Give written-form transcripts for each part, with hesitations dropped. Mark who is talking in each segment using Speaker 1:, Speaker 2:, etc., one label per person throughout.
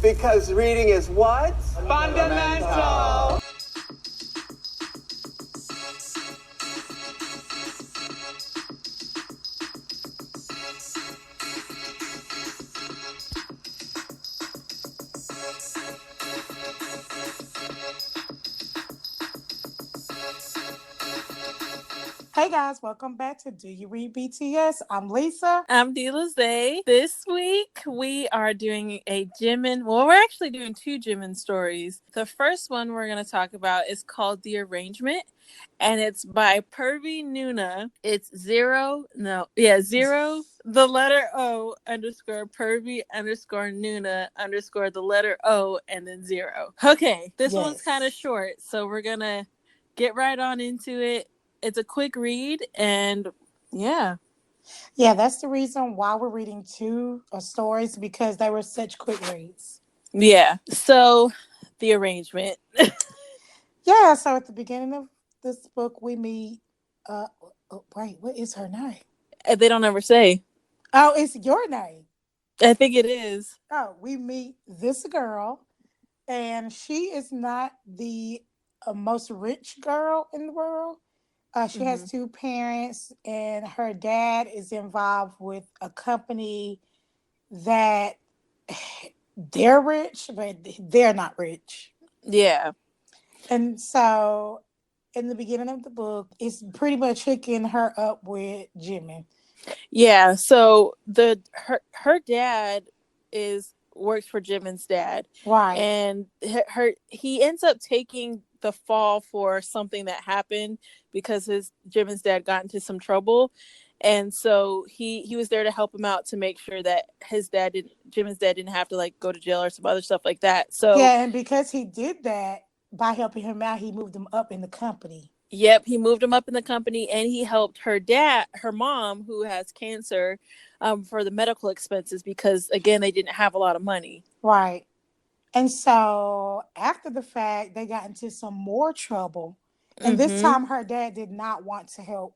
Speaker 1: Because reading is what?
Speaker 2: Fundamental.
Speaker 3: Hey guys, welcome back to Do You Read BTS? I'm Lisa.
Speaker 4: I'm Delize. This week we are doing a Jimin. Well, we're actually doing two Jimin stories. The first one we're going to talk about is called The Arrangement, and it's by Pervy Nuna. It's zero, the letter O underscore Pervy underscore Nuna underscore the letter O and then zero. Okay, this one's kind of short, so we're going to get right on into it. It's a quick read, and yeah,
Speaker 3: that's the reason why we're reading two stories, because they were such quick reads.
Speaker 4: Yeah. So, The Arrangement.
Speaker 3: So at the beginning of this book, we meet. Wait, what is her name?
Speaker 4: They don't ever say.
Speaker 3: Oh, it's your name.
Speaker 4: I think it is.
Speaker 3: Oh, we meet this girl, and she is not the most rich girl in the world. She has two parents, and her dad is involved with a company that they're rich, but they're not rich.
Speaker 4: Yeah.
Speaker 3: And so in the beginning of the book, it's pretty much hooking her up with Jimin.
Speaker 4: Yeah. So her dad works for Jimin's dad.
Speaker 3: Right.
Speaker 4: And he ends up taking the fall for something that happened because Jimin's dad got into some trouble, and so he was there to help him out to make sure that Jimin's dad didn't have to like go to jail or some other stuff like that. So
Speaker 3: and because he did that, by helping him out, he moved him up in the company.
Speaker 4: Yep, he moved him up in the company, and he helped her mom, who has cancer, for the medical expenses because, again, they didn't have a lot of money.
Speaker 3: Right. And so after the fact, they got into some more trouble. And this time her dad did not want to help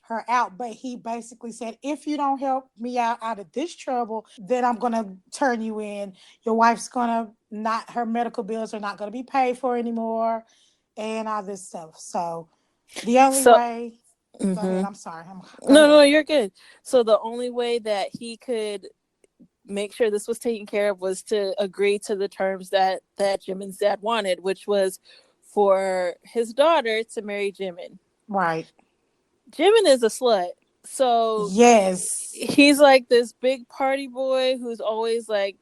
Speaker 3: her out, but he basically said, if you don't help me out of this trouble, then I'm going to turn you in. Your wife's going to her medical bills are not going to be paid for anymore and all this stuff. So the only way, go ahead, I'm sorry.
Speaker 4: No, you're good. So the only way that he could make sure this was taken care of was to agree to the terms that Jimin's dad wanted, which was for his daughter to marry Jimin.
Speaker 3: Right.
Speaker 4: Jimin is a slut. So
Speaker 3: yes,
Speaker 4: he's like this big party boy who's always like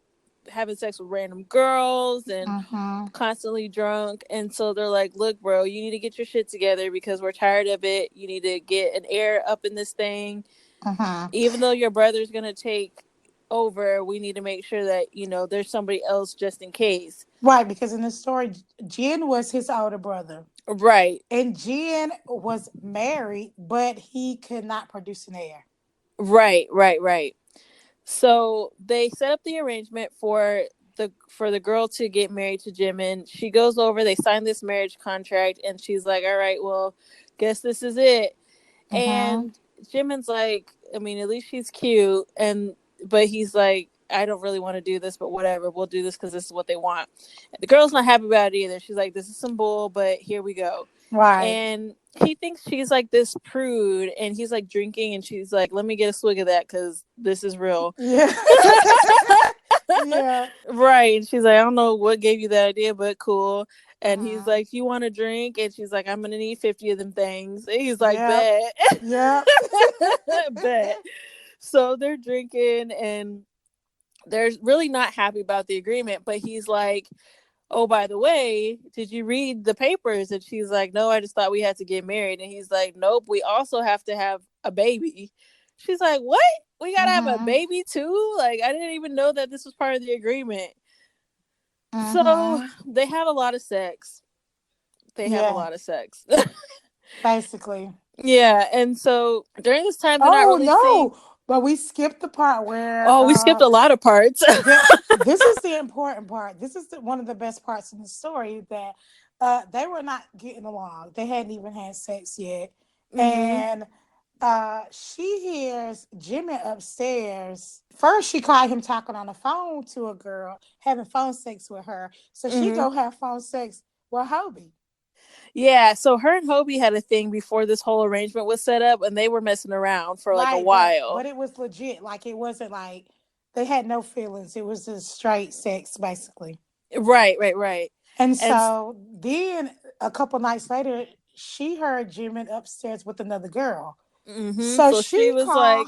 Speaker 4: having sex with random girls and constantly drunk. And so they're like, look, bro, you need to get your shit together because we're tired of it. You need to get an heir up in this thing. Even though your brother's going to take over, we need to make sure that, there's somebody else just in case.
Speaker 3: Right, because in the story, Jin was his older brother.
Speaker 4: Right.
Speaker 3: And Jin was married, but he could not produce an heir.
Speaker 4: Right. So they set up the arrangement for the girl to get married to Jimin. She goes over, they sign this marriage contract, and she's like, all right, well, guess this is it. And Jimin's like, I mean, at least she's cute, but he's like, I don't really want to do this, but whatever, we'll do this because this is what they want. The girl's not happy about it either. She's like, this is some bull, but here we go.
Speaker 3: Right.
Speaker 4: And he thinks she's like this prude, and he's like drinking, and she's like, let me get a swig of that because this is real.
Speaker 3: Yeah. Yeah.
Speaker 4: Right. And she's like, I don't know what gave you that idea, but cool. And he's like, you want a drink? And she's like, I'm going to need 50 of them things. And he's like, bet.
Speaker 3: Yeah.
Speaker 4: Bet. So they're drinking, and they're really not happy about the agreement. But he's like, oh, by the way, did you read the papers? And she's like, no, I just thought we had to get married. And he's like, nope, we also have to have a baby. She's like, what? We got to have a baby too? Like, I didn't even know that this was part of the agreement. So they have a lot of sex.
Speaker 3: Basically.
Speaker 4: Yeah. And so during this time, they're not really seeing...
Speaker 3: But we skipped the part where...
Speaker 4: Oh, we skipped a lot of parts.
Speaker 3: This is the important part. This is one of the best parts in the story, that they were not getting along. They hadn't even had sex yet. And She hears Jimmy upstairs. First, she caught him talking on the phone to a girl, having phone sex with her. So she
Speaker 4: Mm-hmm.
Speaker 3: go have phone sex with Hobie.
Speaker 4: Yeah, so her and Hobie had a thing before this whole arrangement was set up, and they were messing around for like a
Speaker 3: Right, but
Speaker 4: while.
Speaker 3: it was legit. Like it wasn't like they had no feelings. It was just straight sex, basically.
Speaker 4: Right.
Speaker 3: And
Speaker 4: And
Speaker 3: so then a couple nights later, she heard Jimmy upstairs with another girl. So
Speaker 4: so she
Speaker 3: she
Speaker 4: was
Speaker 3: called.
Speaker 4: like,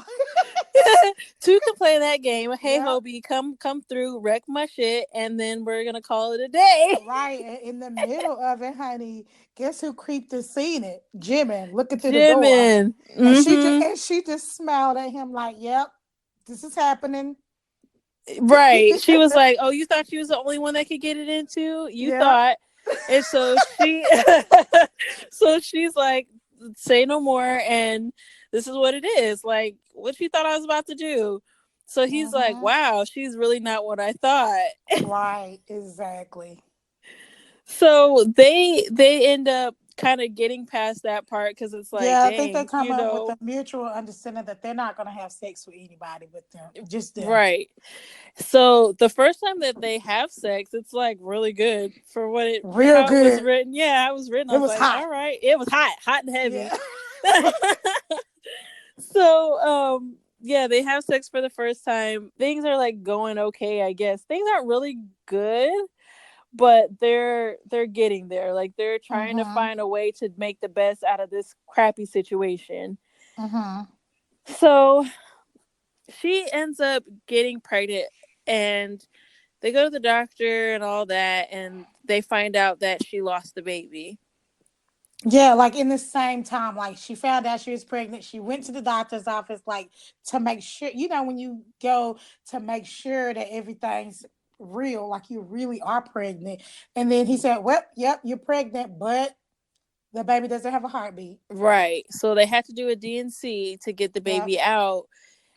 Speaker 4: two can play that game. Hey,
Speaker 3: Yep.
Speaker 4: Hobie, come through, wreck my shit, and then we're gonna call it a day.
Speaker 3: Right in the middle of it, honey. Guess who creeped and seen it? Jimin looking through the door,
Speaker 4: Jimin.
Speaker 3: and she just smiled at him like, "Yep, this is happening."
Speaker 4: Right. She was like, "Oh, you thought you was the only one that could get it into? You
Speaker 3: Yep.
Speaker 4: thought." And so so she's like, "Say no more." And this is what it is. Like, what you thought I was about to do? So he's like,
Speaker 3: Mm-hmm.
Speaker 4: "Wow, she's really not what I thought."
Speaker 3: Right. Exactly.
Speaker 4: So they end up kind of getting past that part because it's like,
Speaker 3: Yeah, I think they
Speaker 4: dang,
Speaker 3: come up with a mutual understanding that they're not going to have sex with anybody with them, just them.
Speaker 4: right. So the first time that they have sex, it's like really good for what it for
Speaker 3: Real
Speaker 4: how it was
Speaker 3: good.
Speaker 4: written. Yeah, how it was written. I
Speaker 3: It
Speaker 4: was
Speaker 3: was
Speaker 4: like,
Speaker 3: hot.
Speaker 4: all right, it was hot and heavy.
Speaker 3: Yeah.
Speaker 4: So yeah, they have sex for the first time. Things are like going okay, I guess. Things aren't really good, but they're getting there. Like they're trying to
Speaker 3: Mm-hmm.
Speaker 4: find a way to make the best out of this crappy situation.
Speaker 3: Mm-hmm.
Speaker 4: So she ends up getting pregnant, and they go to the doctor and all that, and they find out that she lost the baby.
Speaker 3: Yeah, like in the same time, like she found out she was pregnant. She went to the doctor's office, like to make sure, when you go to make sure that everything's real, like you really are pregnant. And then he said, "Well, yep, you're pregnant, but the baby doesn't have a heartbeat."
Speaker 4: Right. So they had to do a DNC to get the
Speaker 3: Yep.
Speaker 4: baby out,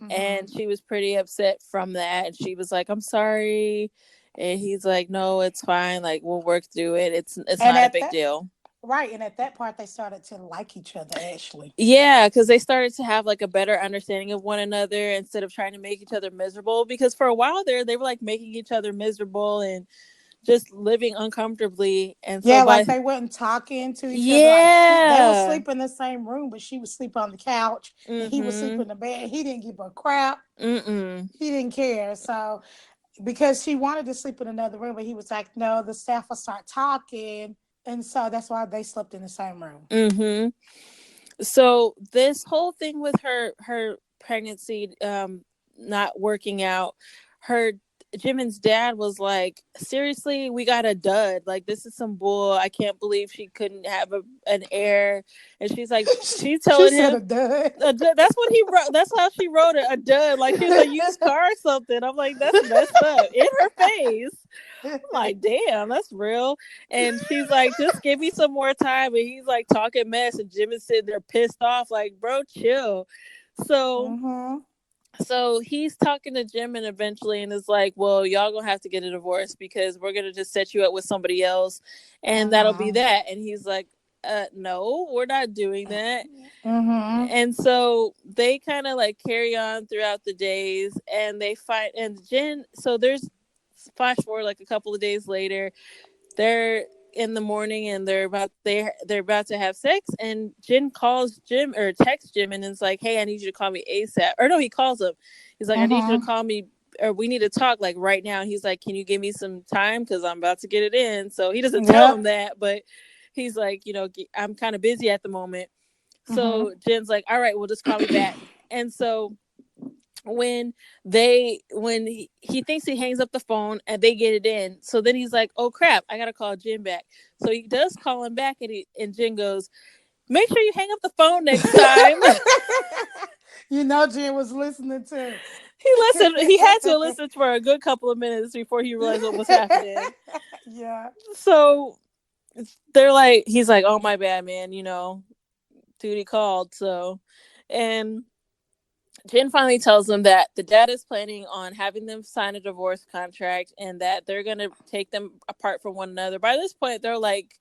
Speaker 3: Mm-hmm.
Speaker 4: and she was pretty upset from that. And she was like, "I'm sorry." And he's like, "No, it's fine. Like we'll work through it. It's
Speaker 3: And
Speaker 4: not a
Speaker 3: at
Speaker 4: big
Speaker 3: that
Speaker 4: deal."
Speaker 3: right, and at that part, they started to like each other. Actually,
Speaker 4: Yeah, because they started to have like a better understanding of one another instead of trying to make each other miserable. Because for a while there, they were like making each other miserable and just living uncomfortably. And so
Speaker 3: yeah, like
Speaker 4: by
Speaker 3: they weren't talking to each other. Like they would
Speaker 4: yeah,
Speaker 3: sleep in the same room, but she would sleep on the couch, and he would sleep
Speaker 4: mm-hmm,
Speaker 3: in the bed. He didn't give a crap.
Speaker 4: mm-mm,
Speaker 3: He didn't care. So because she wanted to sleep in another room, but he was like, "No, the staff will start talking," and so that's why they slept in the same room.
Speaker 4: mm-hmm. So this whole thing with her pregnancy not working out, her Jimin's dad was like, seriously, we got a dud. Like this is some bull. I can't believe she couldn't have an heir. And she's like, she's
Speaker 3: She
Speaker 4: telling
Speaker 3: said
Speaker 4: him
Speaker 3: a dud.
Speaker 4: that's what he wrote. That's how she wrote it, a dud. Like she was a used car or something. I'm like, that's messed up in her face. I'm like, damn, that's real. And she's like, just give me some more time. And he's like talking mess, and Jim is sitting there pissed off, like, bro, chill. So
Speaker 3: Mm-hmm.
Speaker 4: so he's talking to Jim and eventually and is like, well, y'all gonna have to get a divorce because we're gonna just set you up with somebody else and that'll be
Speaker 3: Mm-hmm.
Speaker 4: that. And he's like, no, we're not doing that.
Speaker 3: Mm-hmm.
Speaker 4: And so they kind of like carry on throughout the days and they fight and Jen so there's flash forward like a couple of days later, they're in the morning and they're about to have sex and Jin calls Jim or texts Jim and it's like, hey, I need you to call me ASAP. Or no, he calls him. He's like, I need you to
Speaker 3: Mm-hmm.
Speaker 4: call me or we need to talk like right now. And he's like, can you give me some time because I'm about to get it in. So he doesn't tell him
Speaker 3: Yep.
Speaker 4: that, but he's like, I'm kind of busy at the moment.
Speaker 3: Mm-hmm.
Speaker 4: So Jen's like, all right, well, just call me back. And so when he thinks he hangs up the phone and they get it in, so then he's like, oh crap, I gotta call Jen back. So he does call him back, and Jen goes, make sure you hang up the phone next time.
Speaker 3: Jen was listening too.
Speaker 4: He had to listen for a good couple of minutes before he realized what was happening.
Speaker 3: Yeah.
Speaker 4: So he's like, oh my bad, man, duty called. So and Jen finally tells them that the dad is planning on having them sign a divorce contract and that they're going to take them apart from one another. By this point, they're like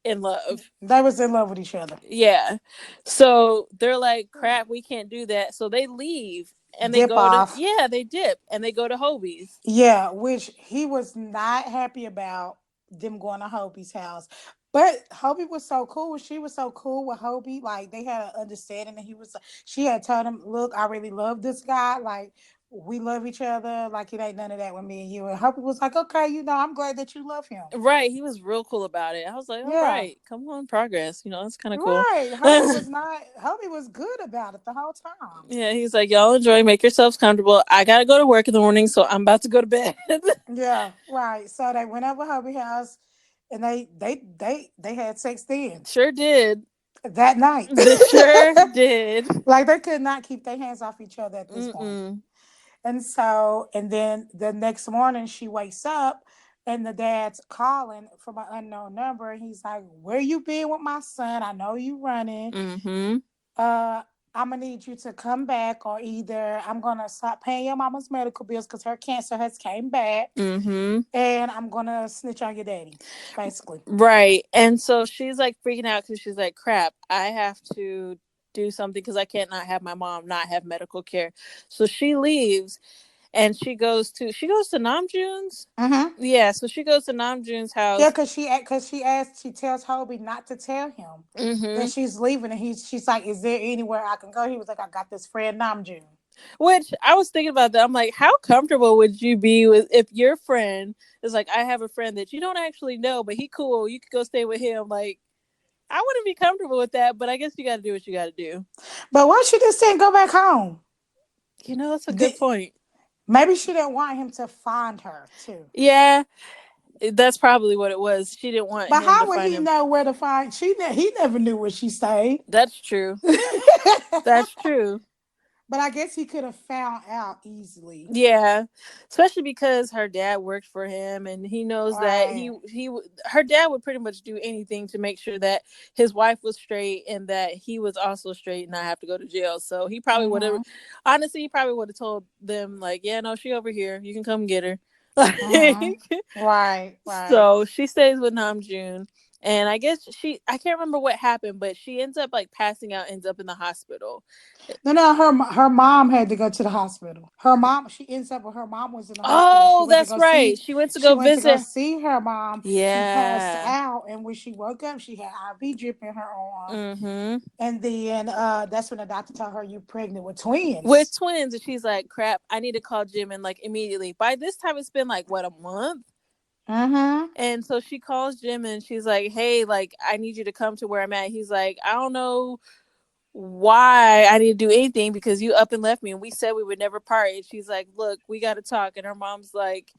Speaker 4: in love.
Speaker 3: They was in love with each other.
Speaker 4: Yeah. So they're like, crap, we can't do that. So they leave and they
Speaker 3: Dip
Speaker 4: go to,
Speaker 3: off.
Speaker 4: yeah, they dip and they go to Hobie's.
Speaker 3: Yeah, which he was not happy about them going to Hobie's house. But Hobie was so cool. She was so cool with Hobie. Like they had an understanding that she had told him, look, I really love this guy. Like we love each other. Like it ain't none of that with me and you. And Hobie was like, okay, I'm glad that you love him.
Speaker 4: Right. He was real cool about it. I was like, all
Speaker 3: Yeah.
Speaker 4: right, come on, progress. That's kind of cool.
Speaker 3: Right. Hobie was good about it the whole time.
Speaker 4: Yeah, he's like, y'all enjoy, make yourselves comfortable. I gotta go to work in the morning, so I'm about to go to bed.
Speaker 3: Yeah, right. So they went over Hobie house and they had sex then.
Speaker 4: Sure did.
Speaker 3: That night.
Speaker 4: They sure did.
Speaker 3: Like they could not keep their hands off each other at this point.
Speaker 4: Mm-mm.
Speaker 3: And then the next morning she wakes up and the dad's calling from an unknown number. And he's like, where you been with my son? I know you running.
Speaker 4: Mm-hmm.
Speaker 3: I'm gonna need you to come back, or either I'm gonna stop paying your mama's medical bills because her cancer has came back,
Speaker 4: Mm-hmm.
Speaker 3: and I'm gonna snitch on your daddy, basically.
Speaker 4: Right. And so she's like freaking out because she's like, crap, I have to do something because I can't not have my mom not have medical care. So she leaves and she goes to Namjoon's.
Speaker 3: Mm-hmm.
Speaker 4: Yeah, so she goes to Namjoon's
Speaker 3: Yeah,
Speaker 4: house.
Speaker 3: she tells Hobie not to tell him
Speaker 4: Mm-hmm.
Speaker 3: that she's leaving, and she's like, "Is there anywhere I can go?" He was like, "I got this friend Namjoon."
Speaker 4: Which I was thinking about that. I'm like, how comfortable would you be with if your friend is like, I have a friend that you don't actually know, but he cool. You could go stay with him. Like, I wouldn't be comfortable with that, but I guess you got to do what you got to do.
Speaker 3: But why she just didn't go back home?
Speaker 4: That's a good point.
Speaker 3: Maybe she didn't want him to find her too.
Speaker 4: Yeah, that's probably what it was. She didn't want
Speaker 3: But
Speaker 4: him to
Speaker 3: how would
Speaker 4: find
Speaker 3: he
Speaker 4: him.
Speaker 3: know where to find? He never knew where she stayed.
Speaker 4: That's true. That's true.
Speaker 3: But I guess he could have found out easily.
Speaker 4: Yeah, especially because her dad worked for him, and he knows that
Speaker 3: Right.
Speaker 4: her dad would pretty much do anything to make sure that his wife was straight and that he was also straight and not have to go to jail. So he probably would have, honestly, he probably would have told them like, yeah, no, she over here. You can come get her.
Speaker 3: Right.
Speaker 4: So she stays with Namjoon. And I guess I can't remember what happened, but she ends up like passing out, ends up in the hospital.
Speaker 3: No, her mom had to go to the hospital. She ends up with her mom was in the hospital.
Speaker 4: Oh, that's right. She went to
Speaker 3: She
Speaker 4: go
Speaker 3: went to go
Speaker 4: visit.
Speaker 3: see her mom. She passed
Speaker 4: Yeah.
Speaker 3: out, and when she woke up, she had IV drip in her arm.
Speaker 4: Mm-hmm.
Speaker 3: And then that's when the doctor told her you're pregnant with twins.
Speaker 4: And she's like, crap, I need to call Jimin like immediately. By this time, it's been like what, a month?
Speaker 3: Mm-hmm.
Speaker 4: And so she calls Jim and she's like, hey, like, I need you to come to where I'm at. He's like, I don't know why I need to do anything because you up and left me and we said we would never part. And she's like, look, we got to talk. And her mom's like,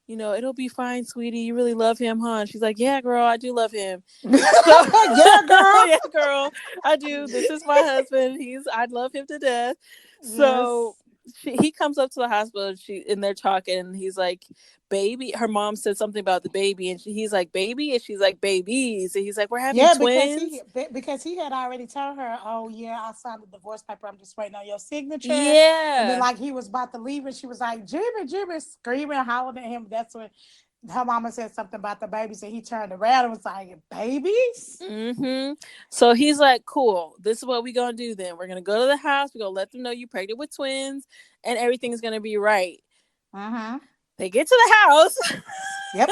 Speaker 4: it'll be fine, sweetie. You really love him, huh? And she's like, yeah, girl, I do love him. So,
Speaker 3: Yeah, girl.
Speaker 4: Yeah, girl, I do. This is my husband. I love him to death. So he comes up to the hospital and they're talking and he's like, baby. Her mom said something about the baby and he's like, baby? And she's like, babies. And he's like, we're having twins.
Speaker 3: Because he had already told her, oh yeah, I signed the divorce paper. I'm just waiting on your signature.
Speaker 4: Yeah.
Speaker 3: And then like he was about to leave and she was like, Jimmy, screaming, hollering at him. That's when her mama said something about the babies and he turned around and was like, babies?
Speaker 4: Mm-hmm. So he's like, cool, this is what we're gonna do then. We're gonna go to the house, we're gonna let them know you're pregnant with twins and everything's gonna be right.
Speaker 3: Mm-hmm.
Speaker 4: They get to the house.
Speaker 3: Yep.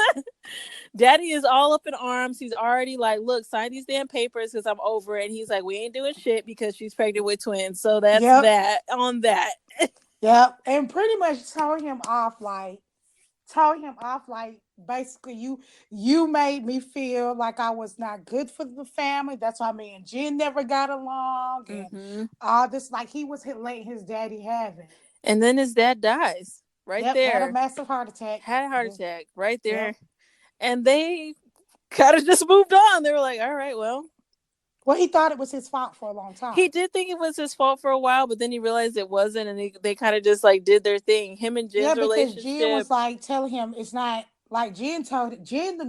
Speaker 4: Daddy is all up in arms. He's already like, look, sign these damn papers because I'm over it. And he's like, we ain't doing shit because she's pregnant with twins. So that's that on that.
Speaker 3: Yep. And pretty much told him off like basically you made me feel like I was not good for the family. That's why me and Jen never got along and all this. Like he was letting his daddy have it.
Speaker 4: And then his dad dies there.
Speaker 3: Had a massive heart attack.
Speaker 4: Had a heart attack right there. Yep. And they kind of just moved on. They were like, all right, well,
Speaker 3: he thought it was his fault for a long time.
Speaker 4: He did think it was his fault for a while, but then he realized it wasn't, and they kind of just like did their thing. Him and Jen's relationship.
Speaker 3: Jen was like telling him it's not like Jen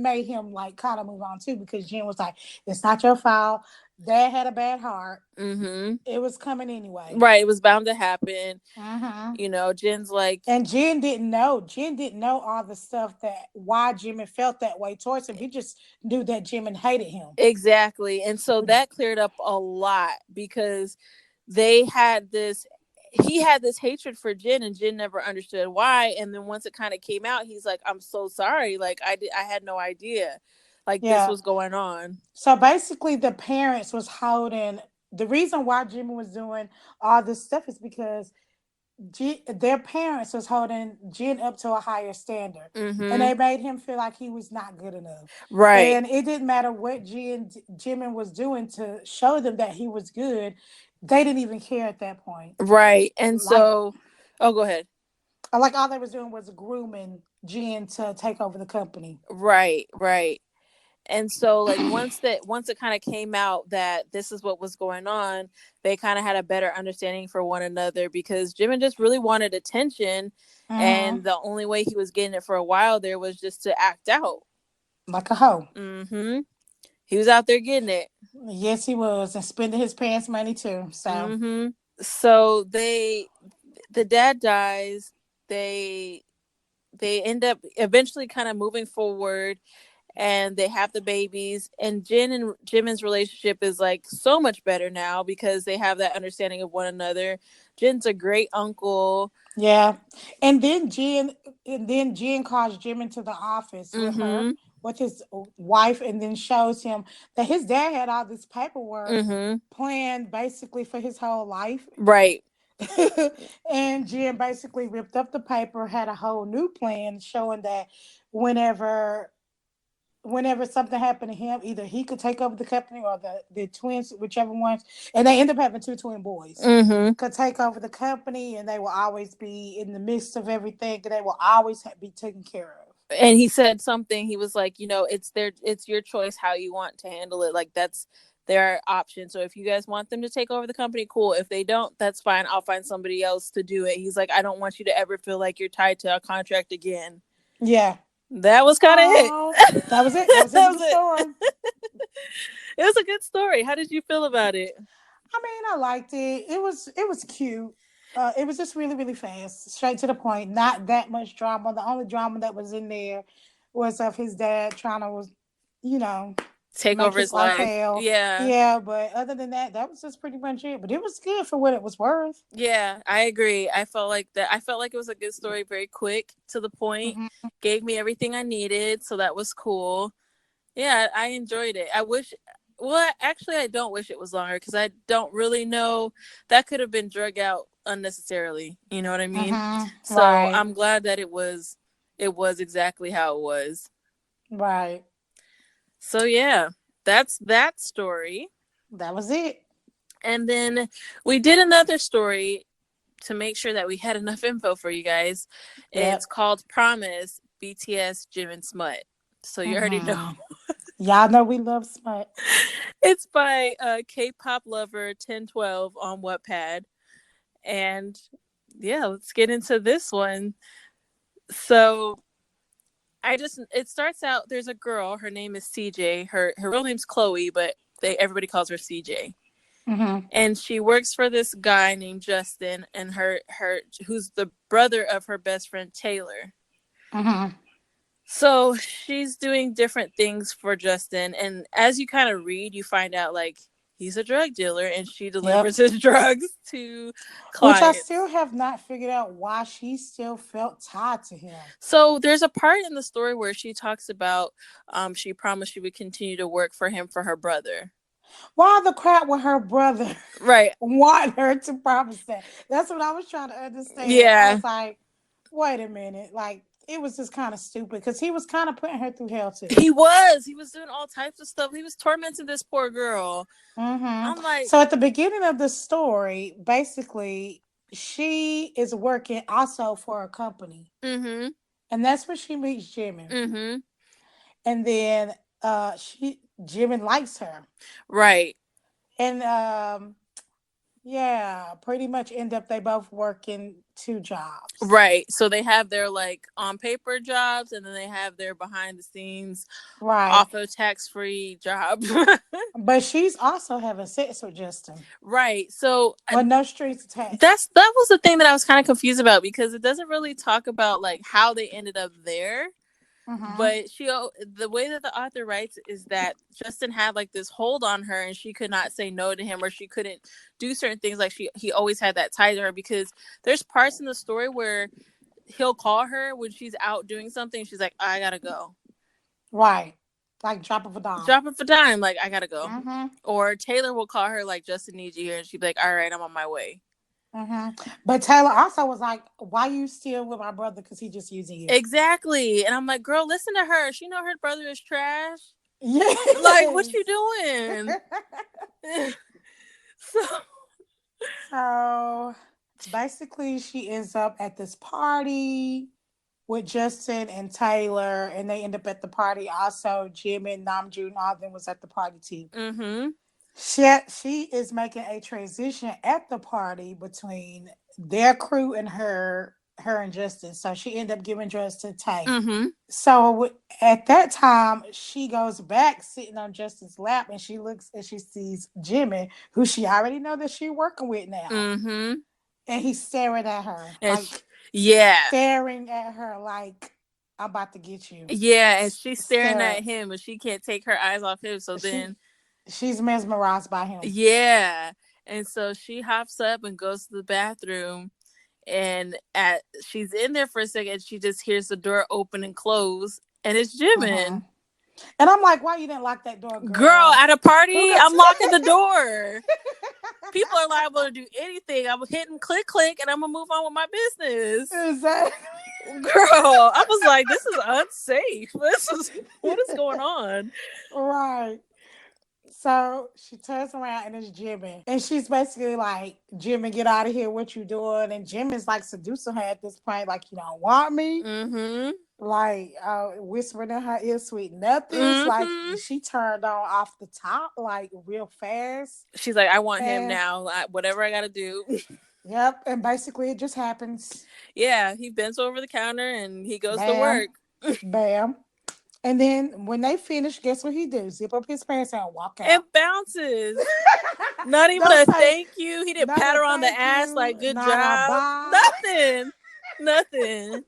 Speaker 3: made him like kind of move on too, because Jen was like, "It's not your fault. Dad had a bad heart.
Speaker 4: Mm-hmm.
Speaker 3: It was coming anyway."
Speaker 4: Right. It was bound to happen.
Speaker 3: Mm-hmm.
Speaker 4: Jen's like,
Speaker 3: And Jen didn't know. Jen didn't know all the stuff that why Jimin felt that way towards him. He just knew that Jimin hated him.
Speaker 4: exactly. And so that cleared up a lot because they had this he had this hatred for Jin, and Jin never understood why. And then once it kind of came out, he's like, I'm so sorry. Like I had no idea like this
Speaker 3: Yeah.
Speaker 4: was going on.
Speaker 3: So basically, the parents was holding. The reason why Jimin was doing all this stuff is because their parents was holding Jin up to a higher standard, and
Speaker 4: Mm-hmm.
Speaker 3: they made him feel like he was not good enough.
Speaker 4: Right.
Speaker 3: And it didn't matter what Jimin was doing to show them that he was good. They didn't even care at that point.
Speaker 4: Right. And
Speaker 3: Like,
Speaker 4: so oh, go ahead.
Speaker 3: all they was doing was grooming Jin to take over the company.
Speaker 4: Right, right. And so like once it kind of came out that this is what was going on, they kind of had a better understanding for one another because Jimin just really wanted attention,
Speaker 3: Mm-hmm.
Speaker 4: and the only way he was getting it for a while there was just to act out.
Speaker 3: Like a hoe.
Speaker 4: Mm-hmm. He was out there getting it.
Speaker 3: Yes, he was, and spending his parents' money too. So
Speaker 4: Mm-hmm. So the dad dies. They they end up eventually kind of moving forward, and they have the babies, and Jin and Jimin's relationship is like so much better now because they have that understanding of one another. Jin's a great uncle.
Speaker 3: yeah, and then Jen calls Jim into the office
Speaker 4: Mm-hmm.
Speaker 3: with his wife, and then shows him that his dad had all this paperwork
Speaker 4: Mm-hmm.
Speaker 3: planned basically for his whole life.
Speaker 4: Right.
Speaker 3: And Jen basically ripped up the paper, had a whole new plan showing that whenever whenever something happened to him, either he could take over the company or the twins, whichever ones, and they end up having two twin boys,
Speaker 4: Mm-hmm.
Speaker 3: could take over the company, and they will always be in the midst of everything, and they will always be taken care of.
Speaker 4: And he said something. He was like, it's your choice how you want to handle it. Like that's their option. So if you guys want them to take over the company, cool. If they don't, that's fine. I'll find somebody else to do it. He's like, I don't want you to ever feel like you're tied to a contract again.
Speaker 3: Yeah.
Speaker 4: That was kind of it.
Speaker 3: Oh, that was it. That was the end
Speaker 4: That
Speaker 3: of
Speaker 4: was
Speaker 3: the
Speaker 4: it.
Speaker 3: story.
Speaker 4: It was a good story. How did you feel about it?
Speaker 3: I mean, I liked it. It was cute. It was just really, really fast, straight to the point. Not that much drama. The only drama that was in there was of his dad trying to, you know,
Speaker 4: Take
Speaker 3: make
Speaker 4: over
Speaker 3: his
Speaker 4: his
Speaker 3: life
Speaker 4: life.
Speaker 3: hell.
Speaker 4: Yeah.
Speaker 3: Yeah, but other than that, that was just pretty much it. But it was good for what it was worth.
Speaker 4: Yeah, I agree. I felt like that. I felt like it was a good story, very quick, to the point,
Speaker 3: Mm-hmm.
Speaker 4: gave me everything I needed. So that was cool. Yeah, I enjoyed it. I wish, well, actually, I don't wish it was longer because I don't really know. That could have been drug out unnecessarily. You know what I mean?
Speaker 3: Mm-hmm.
Speaker 4: So
Speaker 3: Right.
Speaker 4: I'm glad that it was exactly how it was.
Speaker 3: Right.
Speaker 4: So yeah, that's that story.
Speaker 3: That was it.
Speaker 4: And then we did another story to make sure that we had enough info for you guys. It's
Speaker 3: Yep.
Speaker 4: called Promise, BTS, Jim and Smut. So you already know.
Speaker 3: Mm-hmm. Y'all know we love Smut.
Speaker 4: It's by K-pop lover 1012 on Wattpad. And yeah, let's get into this one. So it starts out, there's a girl, her name is CJ. Her real name's Chloe, but everybody calls her CJ.
Speaker 3: Mm-hmm.
Speaker 4: And she works for this guy named Justin, and her who's the brother of her best friend Taylor.
Speaker 3: Mm-hmm.
Speaker 4: So she's doing different things for Justin, and as you kind of read, you find out like he's a drug dealer, and she
Speaker 3: Yep.
Speaker 4: delivers his drugs to
Speaker 3: Which I still
Speaker 4: clients.
Speaker 3: have not figured out why she still felt tied to him.
Speaker 4: So there's a part in the story where she talks about she promised she would continue to work for him for her brother.
Speaker 3: Why the crap with her brother
Speaker 4: Right.
Speaker 3: want her to promise that? That's what I was trying to understand. I
Speaker 4: Yeah.
Speaker 3: was like, wait a minute. Like, it was just kind of stupid because he was kind of putting her through hell too.
Speaker 4: He was doing all types of stuff. He was tormenting this poor girl.
Speaker 3: Mm-hmm.
Speaker 4: I'm like,
Speaker 3: So at the beginning of the story, basically, she is working also for a company,
Speaker 4: mm-hmm,
Speaker 3: and that's where she meets Jimin.
Speaker 4: mm-hmm.
Speaker 3: And then Jimin likes her.
Speaker 4: Right.
Speaker 3: And Yeah, pretty much end up they both working 2 jobs.
Speaker 4: Right. So they have their like on paper jobs, and then they have their behind the scenes
Speaker 3: Right.
Speaker 4: off of tax free job.
Speaker 3: But she's also having sex with Justin.
Speaker 4: Right. So
Speaker 3: Well, no strings attached.
Speaker 4: that was the thing that I was kind of confused about, because it doesn't really talk about like how they ended up there.
Speaker 3: Mm-hmm.
Speaker 4: But the way that the author writes is that Justin had like this hold on her, and she could not say no to him, or she couldn't do certain things. Like he always had that tie to her, because there's parts in the story where he'll call her when she's out doing something. She's like, I gotta go.
Speaker 3: Right. Like drop of a dime.
Speaker 4: Drop it for dime. Like, I gotta go.
Speaker 3: Mm-hmm.
Speaker 4: Or Taylor will call her like, Justin needs you here, and she'd be like, all right, I'm on my way.
Speaker 3: Mm-hmm. But Taylor also was like, why you still with my brother? Because he just using you.
Speaker 4: Exactly. And I'm like, girl, listen to her. She know her brother is trash.
Speaker 3: Yeah.
Speaker 4: Like, what you doing?
Speaker 3: So basically, she ends up at this party with Justin and Taylor, and they end up at the party. Also, Jimin, Namjoon, all of them was at the party too.
Speaker 4: Mm-hmm.
Speaker 3: She is making a transition at the party between their crew and her and Justin. So she ended up giving drugs to Tay.
Speaker 4: Mm-hmm.
Speaker 3: So at that time, she goes back sitting on Justin's lap, and she looks and she sees Jimin, who she already know that she's working with now.
Speaker 4: Mm-hmm.
Speaker 3: And he's staring at her.
Speaker 4: And
Speaker 3: Like
Speaker 4: yeah.
Speaker 3: staring at her like, I'm about to get you.
Speaker 4: Yeah, and she's staring at him, but she can't take her eyes off him. So then
Speaker 3: she's mesmerized by him.
Speaker 4: Yeah. And so she hops up and goes to the bathroom, and she's in there for a second, she just hears the door open and close, and it's Jimin.
Speaker 3: And I'm like, why you didn't lock that door,
Speaker 4: girl? At a party, I'm locking the door. People are liable to do anything. I'm hitting click, and I'm gonna move on with my business.
Speaker 3: Exactly.
Speaker 4: Girl, I was like, this is unsafe. What is going on?
Speaker 3: Right. So she turns around and it's Jimin. And she's basically like, Jimin, get out of here. What you doing? And Jimin's like seducing her at this point, like, you don't want me.
Speaker 4: Mm-hmm.
Speaker 3: Like whispering in her ear sweet nothings. Mm-hmm. Like she turned on off the top, like real fast.
Speaker 4: She's like, I want him now. Whatever I gotta do.
Speaker 3: Yep. And basically it just happens.
Speaker 4: Yeah, he bends over the counter and he goes to work.
Speaker 3: Bam. And then when they finish, guess what he do? Zip up his pants and walk out.
Speaker 4: And bounces. Not even a thank you. He didn't pat her on the ass like, good job. Nothing.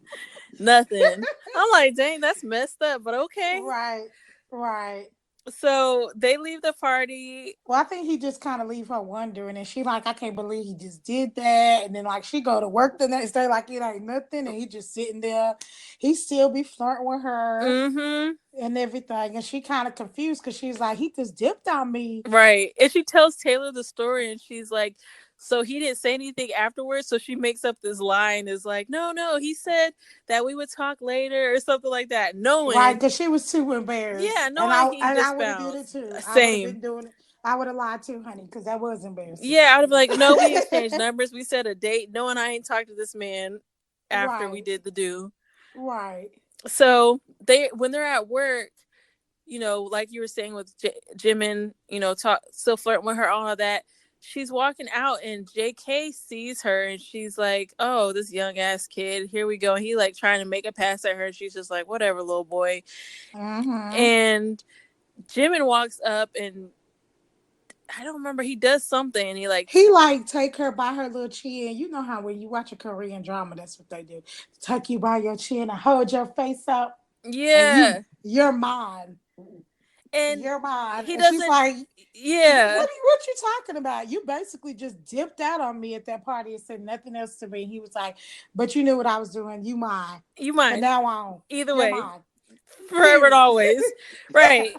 Speaker 4: I'm like, dang, that's messed up, but okay.
Speaker 3: Right.
Speaker 4: So they leave the party.
Speaker 3: Well, I think he just kind of leave her wondering, and she like, I can't believe he just did that. And then like she go to work the next day like it ain't nothing, and he just sitting there. He still be flirting with her.
Speaker 4: Mm-hmm.
Speaker 3: And everything, and she kind of confused because she's like, he just dipped on me,
Speaker 4: right? And she tells Taylor the story, and she's like, so he didn't say anything afterwards. So she makes up this line, is like, no, he said that we would talk later or something like that. Knowing,
Speaker 3: right? Because she was too embarrassed.
Speaker 4: Yeah, no,
Speaker 3: I would have did it too.
Speaker 4: Same.
Speaker 3: I would have been doing it. I would have lied too, honey, because that was embarrassing.
Speaker 4: Yeah, I would have been like, no, we exchanged numbers. We set a date, knowing I ain't talked to this man after we did the do.
Speaker 3: Right.
Speaker 4: So when they're at work, you know, like you were saying with Jimin, you know, still flirting with her, all of that. She's walking out and JK sees her and she's like, oh, this young ass kid, here we go. And he like trying to make a pass at her, and she's just like, whatever, little boy. Mm-hmm. And Jimin walks up and I don't remember, he does something, and he
Speaker 3: take her by her little chin. You know how when you watch a Korean drama, that's what they do. Take you by your chin and hold your face up.
Speaker 4: Yeah.
Speaker 3: You're mine.
Speaker 4: And
Speaker 3: you're mine.
Speaker 4: He
Speaker 3: and
Speaker 4: doesn't.
Speaker 3: She's like,
Speaker 4: yeah.
Speaker 3: What you talking about? You basically just dipped out on me at that party and said nothing else to me. He was like, but you knew what I was doing. You mine. From now on.
Speaker 4: Either way.
Speaker 3: Mine.
Speaker 4: Forever and always. Right.